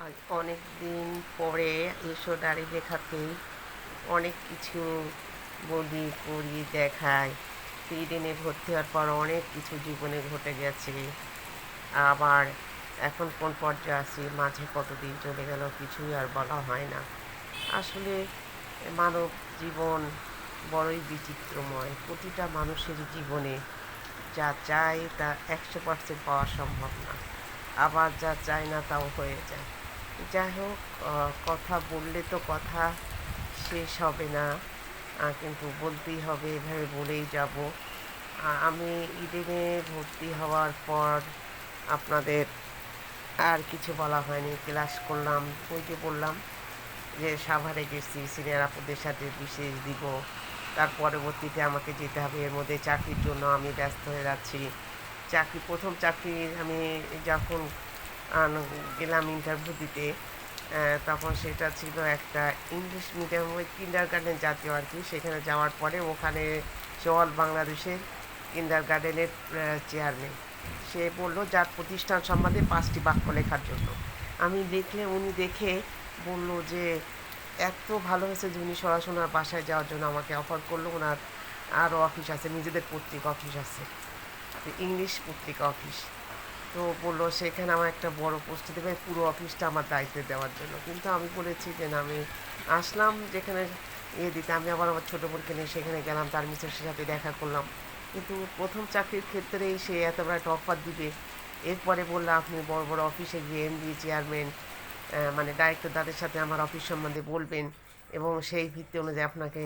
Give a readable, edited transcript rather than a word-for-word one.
আজ অনেক দিন পরে ডায়েরি লেখাতেই অনেক কিছু বলি করি দেখাই। ইডেনে ভর্তি হওয়ার পর অনেক কিছু জীবনে ঘটে গেছে। আবার এখন কোন পর্যায়ে আছি, মাঝে কতদিন চলে গেল কিছুই আর বলা হয় না। আসলে মানব জীবন বড়ই বিচিত্রময়। প্রতিটা মানুষের জীবনে যা চায় তা 100% পাওয়া সম্ভব না। আবার যা চায় না তাও হয়ে যায়। যাই হোক, কথা বললে তো কথা শেষ হবে না। কিন্তু বলতেই হবে, এভাবে বলেই যাব। আমি ইডেনে ভর্তি হওয়ার পর আপনাদের আর কিছু বলা হয়নি। ক্লাস করলাম, ওই যে বললাম যে সাভারে গেছি সিনিয়র আপুদের সাথে বিশেষ দিব। তার পরবর্তীতে আমাকে যেতে হবে, এর মধ্যে চাকরির জন্য আমি ব্যস্ত হয়ে যাচ্ছি। প্রথম চাকরি আমি যখন আন গেলাম ইন্টারভিউ দিতে, তখন সেটা ছিল একটা ইংলিশ মিডিয়াম, ওই কিন্ডারগার্টেন জাতীয় আর কি। সেখানে যাওয়ার পরে ওখানে সে অল বাংলাদেশের কিন্ডারগার্টেনের চেয়ারম্যান। সে বলল যার প্রতিষ্ঠান সম্বন্ধে 5টি বাক্য লেখার জন্য। আমি লিখলে উনি দেখে বলল যে এত ভালো হয়েছে যে উনি সরাসরি ওনার বাসায় যাওয়ার জন্য আমাকে অফার করলো। ওনার আরও অফিস আছে, নিজেদের পত্রিকা অফিস আছে, ইংলিশ পত্রিকা অফিস। তো বললো সেখানে আমার একটা বড় পোস্ট দেবে, পুরো অফিসটা আমার দায়িত্বে দেওয়ার জন্য। কিন্তু আমি বলেছি যে না, আমি আসলাম যেখানে দিতে, আমি আবার আমার ছোটো বোনকে নিয়ে সেখানে গেলাম, তার মিসেসের সাথে দেখা করলাম। কিন্তু প্রথম চাকরির ক্ষেত্রেই সে এত বড় একটা অফার দিবে। এরপরে বললো আপনি বড় বড় অফিসে গিয়ে এমডি চেয়ারম্যান মানে ডাইরেক্টর তাদের সাথে আমার অফিস সম্বন্ধে বলবেন এবং সেই ভিত্তি অনুযায়ী আপনাকে